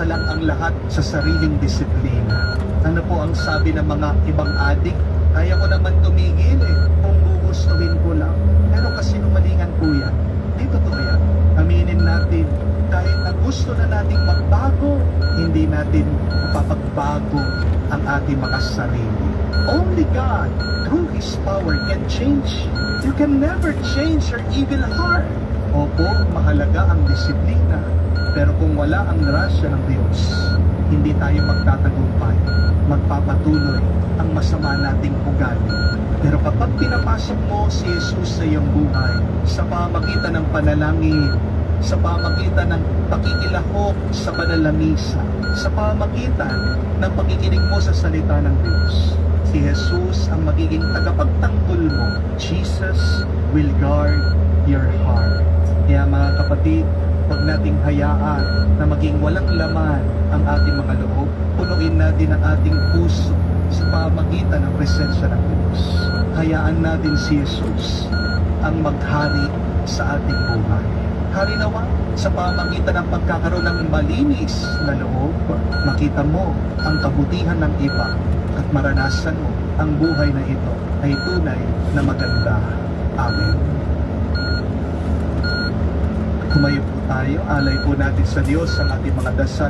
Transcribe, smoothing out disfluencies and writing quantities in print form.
iisa lang ang lahat sa sariling disiplina. Ano po ang sabi ng mga ibang adik? Kaya ko naman tumigil kung gugustuhin ko lang. Pero kasinungalingan po yan. Di totoo yan. Aminin natin, kahit na gusto na nating magbago, hindi natin mapapagbago ang ating mga sarili. Only God, through His power, can change. You can never change your evil heart. Opo, mahalaga ang disiplina. Pero kung wala ang grasya ng Diyos, hindi tayo magtatagumpay. Magpapatuloy ang masama nating ugali. Pero kapag pinapasok mo si Jesus sa iyong buhay, sa pamagitan ng panalangin, sa pamagitan ng pakikilahok sa banal na misa, sa pamagitan ng pakikinig mo sa salita ng Diyos, si Jesus ang magiging tagapagtanggol mo. Jesus will guard your heart. Kaya mga kapatid, huwag nating hayaan na maging walang laman ang ating mga loob. Punuin natin ang ating puso sa pamagitan ng presensya ng Diyos. Hayaan natin si Jesus ang maghari sa ating buhay. Hari nawa, sa pamagitan ng pagkakaroon ng malinis na loob, makita mo ang kabutihan ng iba at maranasan mo ang buhay na ito ay tunay na maganda. Amen. Tumayo po tayo, alay po natin sa Diyos ang ating mga dasal.